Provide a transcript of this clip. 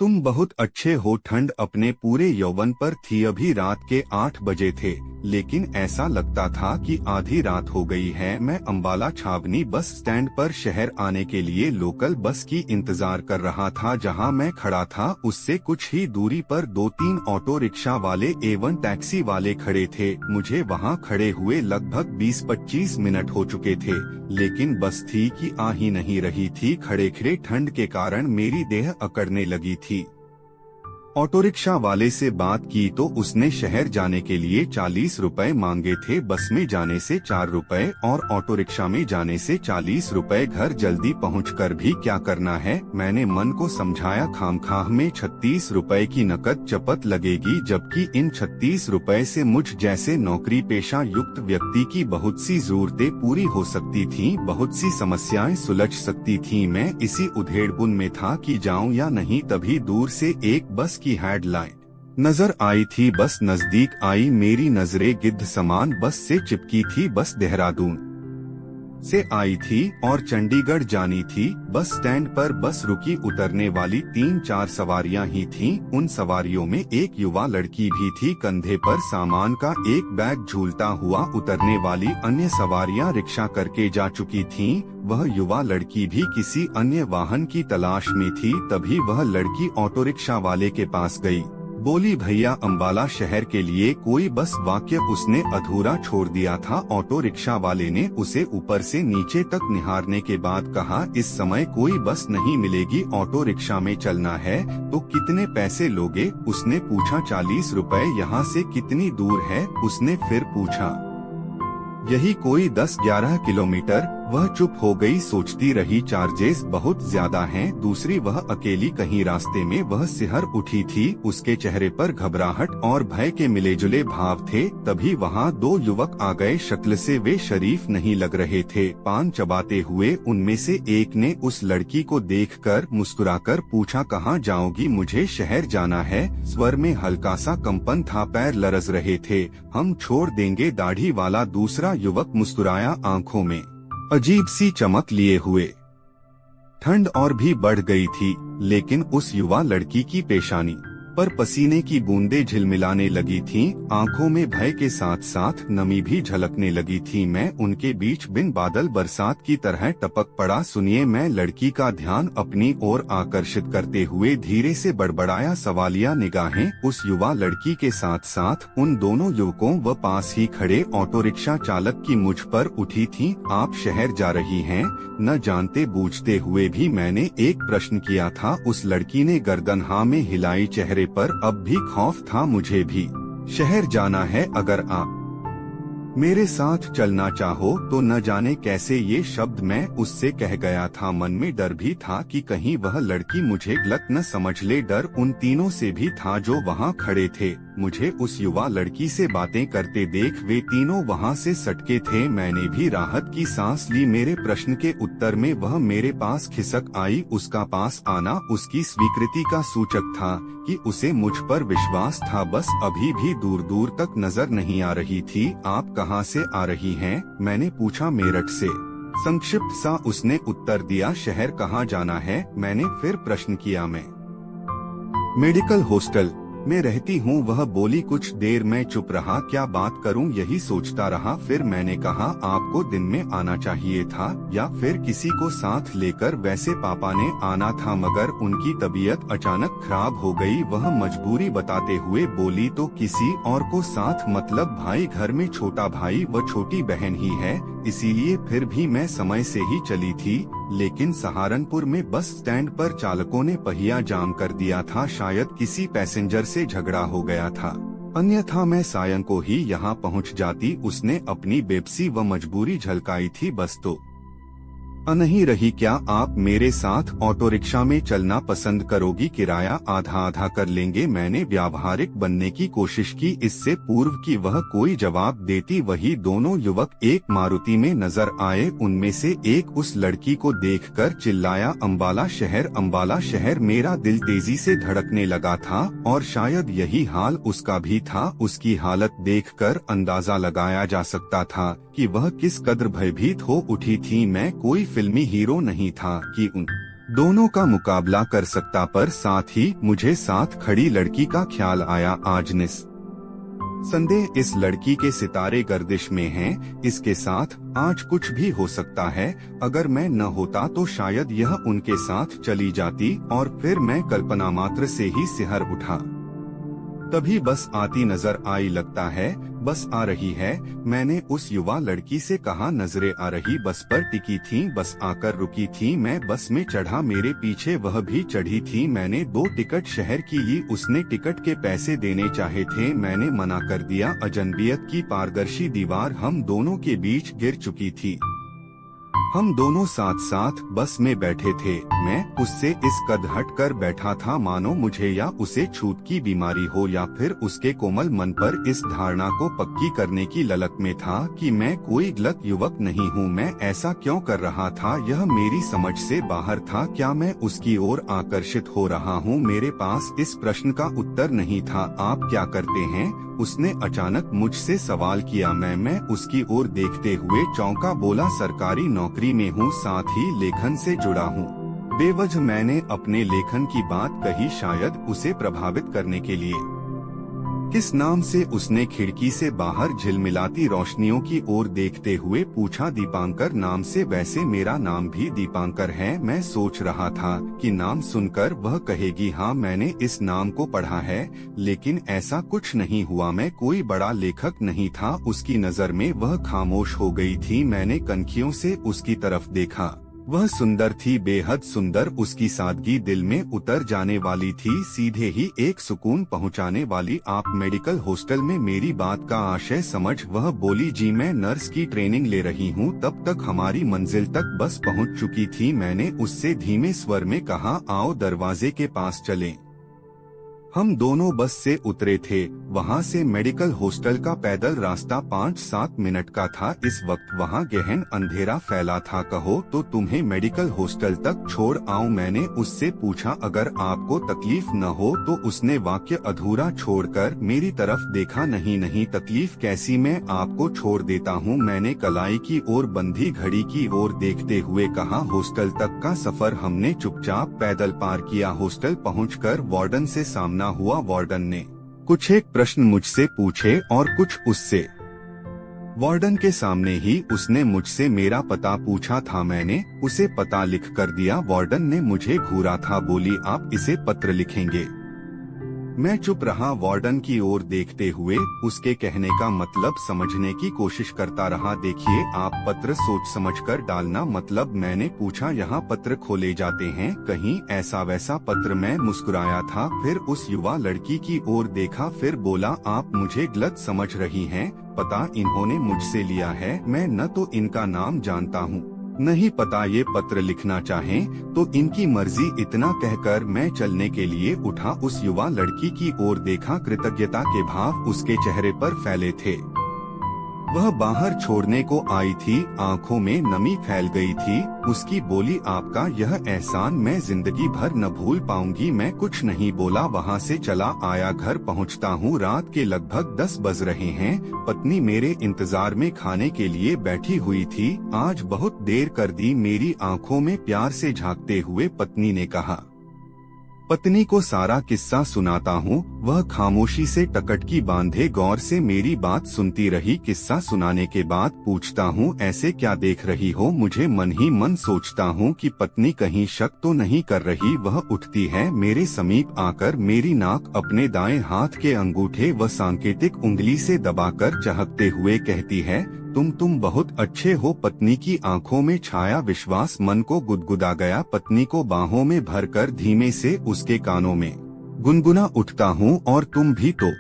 तुम बहुत अच्छे हो। ठंड अपने पूरे यौवन पर थी। अभी रात के 8 बजे थे, लेकिन ऐसा लगता था कि आधी रात हो गई है। मैं अंबाला छावनी बस स्टैंड पर शहर आने के लिए लोकल बस की इंतजार कर रहा था। जहां मैं खड़ा था उससे कुछ ही दूरी पर 2-3 ऑटो रिक्शा वाले एवं टैक्सी वाले खड़े थे। मुझे वहां खड़े हुए लगभग 20-25 मिनट हो चुके थे, लेकिन बस थी कि आ ही नहीं रही थी। खड़े खड़े ठंड के कारण मेरी देह अकड़ने लगी थी। ऑटो रिक्शा वाले से बात की तो उसने शहर जाने के लिए 40 रुपए मांगे थे। बस में जाने से 4 रुपए और ऑटो रिक्शा में जाने से 40 रुपए। घर जल्दी पहुंचकर भी क्या करना है। मैंने मन को समझाया खामखाह में 36 रुपए की नकद चपत लगेगी, जबकि इन 36 रुपए से मुझ जैसे नौकरी पेशा युक्त व्यक्ति की बहुत सी जरूरतें पूरी हो सकती थीं, बहुत सी समस्याएं सुलझ सकती थीं। मैं इसी उधेड़बुन में था कि जाऊं या नहीं, तभी दूर से एक बस की हेडलाइन नजर आई थी। बस नजदीक आई, मेरी नजरें गिद्ध समान बस से चिपकी थी। बस देहरादून से आई थी और चंडीगढ़ जानी थी। बस स्टैंड पर बस रुकी, उतरने वाली 3-4 सवारियां ही थीं। उन सवारियों में एक युवा लड़की भी थी। कंधे पर सामान का एक बैग झूलता हुआ उतरने वाली अन्य सवारियां रिक्शा करके जा चुकी थीं। वह युवा लड़की भी किसी अन्य वाहन की तलाश में थी। तभी वह लड़की ऑटो रिक्शा वाले के पास गई, बोली, भैया अंबाला शहर के लिए कोई बस। वाक्य उसने अधूरा छोड़ दिया था। ऑटो रिक्शा वाले ने उसे ऊपर से नीचे तक निहारने के बाद कहा, इस समय कोई बस नहीं मिलेगी, ऑटो रिक्शा में चलना है तो कितने पैसे लोगे। उसने पूछा 40 रुपए। यहाँ से कितनी दूर है, उसने फिर पूछा। यही कोई 10-11 किलोमीटर। वह चुप हो गई, सोचती रही चार्जेस बहुत ज्यादा हैं। दूसरी, वह अकेली कहीं रास्ते में। वह सिहर उठी थी, उसके चेहरे पर घबराहट और भय के मिलेजुले भाव थे। तभी वहां 2 युवक आ गए। शक्ल से वे शरीफ नहीं लग रहे थे। पान चबाते हुए उनमें से एक ने उस लड़की को देखकर मुस्कुराकर पूछा, कहाँ जाओगी। मुझे शहर जाना है। स्वर में हल्का सा कंपन था, पैर लरज रहे थे। हम छोड़ देंगे। दाढ़ी वाला दूसरा युवक मुस्कुराया, आंखों में अजीब सी चमक लिए हुए। ठंड और भी बढ़ गई थी, लेकिन उस युवा लड़की की पेशानी पर पसीने की बूंदें झिलमिलाने लगी थीं। आंखों में भय के साथ साथ नमी भी झलकने लगी थी। मैं उनके बीच बिन बादल बरसात की तरह टपक पड़ा। सुनिए, मैं लड़की का ध्यान अपनी ओर आकर्षित करते हुए धीरे से बड़बड़ाया। सवालिया निगाहें उस युवा लड़की के साथ साथ उन दोनों युवकों व पास ही खड़े ऑटो रिक्शा चालक की मुझ पर उठी थीं। आप शहर जा रही हैं? न जानते बूझते हुए भी मैंने एक प्रश्न किया था। उस लड़की ने गर्दन हाँ में हिलाई। चेहरे पर अब भी खौफ था। मुझे भी शहर जाना है। अगर आप मेरे साथ चलना चाहो तो। न जाने कैसे ये शब्द मैं उससे कह गया था। मन में डर भी था कि कहीं वह लड़की मुझे गलत न समझ ले। डर उन तीनों से भी था जो वहाँ खड़े थे। मुझे उस युवा लड़की से बातें करते देख वे तीनों वहाँ से सटके थे। मैंने भी राहत की सांस ली। मेरे प्रश्न के उत्तर में वह मेरे पास खिसक आई। उसका पास आना उसकी स्वीकृति का सूचक था कि उसे मुझ पर विश्वास था। बस अभी भी दूर दूर तक नजर नहीं आ रही थी। आप कहाँ से आ रही हैं? मैंने पूछा। मेरठ से, संक्षिप्त सा उसने उत्तर दिया। शहर कहाँ जाना है? मैंने फिर प्रश्न किया। मैं मेडिकल हॉस्टल में रहती हूँ, वह बोली। कुछ देर मैं चुप रहा, क्या बात करूँ यही सोचता रहा। फिर मैंने कहा, आपको दिन में आना चाहिए था या फिर किसी को साथ लेकर। वैसे पापा ने आना था, मगर उनकी तबीयत अचानक खराब हो गई। वह मजबूरी बताते हुए बोली, तो किसी और को साथ मतलब? भाई घर में छोटा भाई व छोटी बहन ही है, इसीलिए। फिर भी मैं समय से ही चली थी, लेकिन सहारनपुर में बस स्टैंड पर चालकों ने पहिया जाम कर दिया था। शायद किसी पैसेंजर से झगड़ा हो गया था, अन्यथा मैं सायं को ही यहाँ पहुँच जाती। उसने अपनी बेबसी व मजबूरी झलकाई थी। बस तो नहीं रही क्या? आप मेरे साथ ऑटो रिक्शा में चलना पसंद करोगी? किराया आधा आधा कर लेंगे। मैंने व्यावहारिक बनने की कोशिश की इससे पूर्व कि वह कोई जवाब देती। वही दोनों युवक एक मारुति में नजर आए। उनमें से एक उस लड़की को देखकर चिल्लाया, अंबाला शहर, अंबाला शहर। मेरा दिल तेजी से धड़कने लगा था और शायद यही हाल उसका भी था। उसकी हालत देखकर अंदाजा लगाया जा सकता था कि वह किस कदर भयभीत हो उठी थी। मैं कोई फिल्मी हीरो नहीं था कि उन दोनों का मुकाबला कर सकता, पर साथ ही मुझे साथ खड़ी लड़की का ख्याल आया। आज संदेह इस लड़की के सितारे गर्दिश में हैं, इसके साथ आज कुछ भी हो सकता है। अगर मैं न होता तो शायद यह उनके साथ चली जाती, और फिर मैं कल्पना मात्र से ही सिहर उठा। तभी बस आती नजर आई। लगता है बस आ रही है, मैंने उस युवा लड़की से कहा। नजरें आ रही बस पर टिकी थीं, बस आकर रुकी थी। मैं बस में चढ़ा, मेरे पीछे वह भी चढ़ी थी। मैंने 2 टिकट शहर की ली, उसने टिकट के पैसे देने चाहे थे, मैंने मना कर दिया। अजनबियत की पारदर्शी दीवार हम दोनों के बीच गिर चुकी थी। हम दोनों साथ साथ बस में बैठे थे। मैं उससे इस कद हट कर बैठा था मानो मुझे या उसे छूत की बीमारी हो, या फिर उसके कोमल मन पर इस धारणा को पक्की करने की ललक में था कि मैं कोई गलत युवक नहीं हूँ। मैं ऐसा क्यों कर रहा था, यह मेरी समझ से बाहर था। क्या मैं उसकी ओर आकर्षित हो रहा हूँ? मेरे पास इस प्रश्न का उत्तर नहीं था। आप क्या करते हैं? उसने अचानक मुझसे सवाल किया। मैं उसकी ओर देखते हुए चौंका। बोला, सरकारी नौकरी में हूँ, साथ ही लेखन से जुड़ा हूँ। बेवजह मैंने अपने लेखन की बात कही, शायद उसे प्रभावित करने के लिए। किस नाम से? उसने खिड़की से बाहर झिलमिलाती रोशनियों की ओर देखते हुए पूछा। दीपांकर नाम से। वैसे मेरा नाम भी दीपांकर है। मैं सोच रहा था कि नाम सुनकर वह कहेगी हाँ मैंने इस नाम को पढ़ा है, लेकिन ऐसा कुछ नहीं हुआ। मैं कोई बड़ा लेखक नहीं था। उसकी नजर में वह खामोश हो गई थी। मैंने कनखियों से उसकी तरफ देखा। वह सुंदर थी, बेहद सुंदर। उसकी सादगी दिल में उतर जाने वाली थी, सीधे ही एक सुकून पहुंचाने वाली। आप मेडिकल हॉस्टल में? मेरी बात का आशय समझ। वह बोली, जी मैं नर्स की ट्रेनिंग ले रही हूँ। तब तक हमारी मंजिल तक बस पहुँच चुकी थी। मैंने उससे धीमे स्वर में कहा, आओ दरवाजे के पास चलें। हम दोनों बस से उतरे थे। वहाँ से मेडिकल हॉस्टल का पैदल रास्ता 5-7 मिनट का था। इस वक्त वहाँ गहन अंधेरा फैला था। कहो तो तुम्हें मेडिकल हॉस्टल तक छोड़ आऊं? मैंने उससे पूछा। अगर आपको तकलीफ न हो तो। उसने वाक्य अधूरा छोड़कर मेरी तरफ देखा। नहीं तकलीफ कैसी, मैं आपको छोड़ देता हूँ। मैंने कलाई की ओर बंधी घड़ी की ओर देखते हुए कहा। हॉस्टल तक का सफर हमने चुपचाप पैदल पार किया। हॉस्टल पहुँचकर वार्डन से सामना हुआ। वार्डन ने कुछ एक प्रश्न मुझसे पूछे और कुछ उससे। वार्डन के सामने ही उसने मुझसे मेरा पता पूछा था। मैंने उसे पता लिख कर दिया। वार्डन ने मुझे घूरा था। बोली, आप इसे पत्र लिखेंगे? मैं चुप रहा, वार्डन की ओर देखते हुए उसके कहने का मतलब समझने की कोशिश करता रहा। देखिए, आप पत्र सोच समझकर डालना। मतलब? मैंने पूछा। यहाँ पत्र खोले जाते हैं कहीं ऐसा वैसा पत्र? मैं मुस्कुराया था, फिर उस युवा लड़की की ओर देखा, फिर बोला, आप मुझे गलत समझ रही हैं। पता इन्होंने मुझसे लिया है। मैं न तो इनका नाम जानता हूँ, नहीं पता ये पत्र लिखना चाहें तो इनकी मर्जी। इतना कहकर मैं चलने के लिए उठा। उस युवा लड़की की ओर देखा। कृतज्ञता के भाव उसके चेहरे पर फैले थे। वह बाहर छोड़ने को आई थी, आंखों में नमी फैल गई थी। उसकी बोली, आपका यह एहसान मैं जिंदगी भर न भूल पाऊंगी। मैं कुछ नहीं बोला, वहाँ से चला आया। घर पहुँचता हूँ, रात के लगभग 10 बज रहे हैं। पत्नी मेरे इंतजार में खाने के लिए बैठी हुई थी। आज बहुत देर कर दी। मेरी आंखों में प्यार से झांकते हुए पत्नी ने कहा। पत्नी को सारा किस्सा सुनाता हूँ। वह खामोशी से टकटकी बांधे गौर से मेरी बात सुनती रही। किस्सा सुनाने के बाद पूछता हूँ, ऐसे क्या देख रही हो? मुझे मन ही मन सोचता हूँ कि पत्नी कहीं शक तो नहीं कर रही। वह उठती है, मेरे समीप आकर मेरी नाक अपने दाएं हाथ के अंगूठे व सांकेतिक उंगली से दबाकर चहकते हुए कहती है, तुम बहुत अच्छे हो। पत्नी की आंखों में छाया विश्वास मन को गुदगुदा गया। पत्नी को बाहों में भरकर धीमे से उसके कानों में गुनगुना उठता हूँ, और तुम भी तो।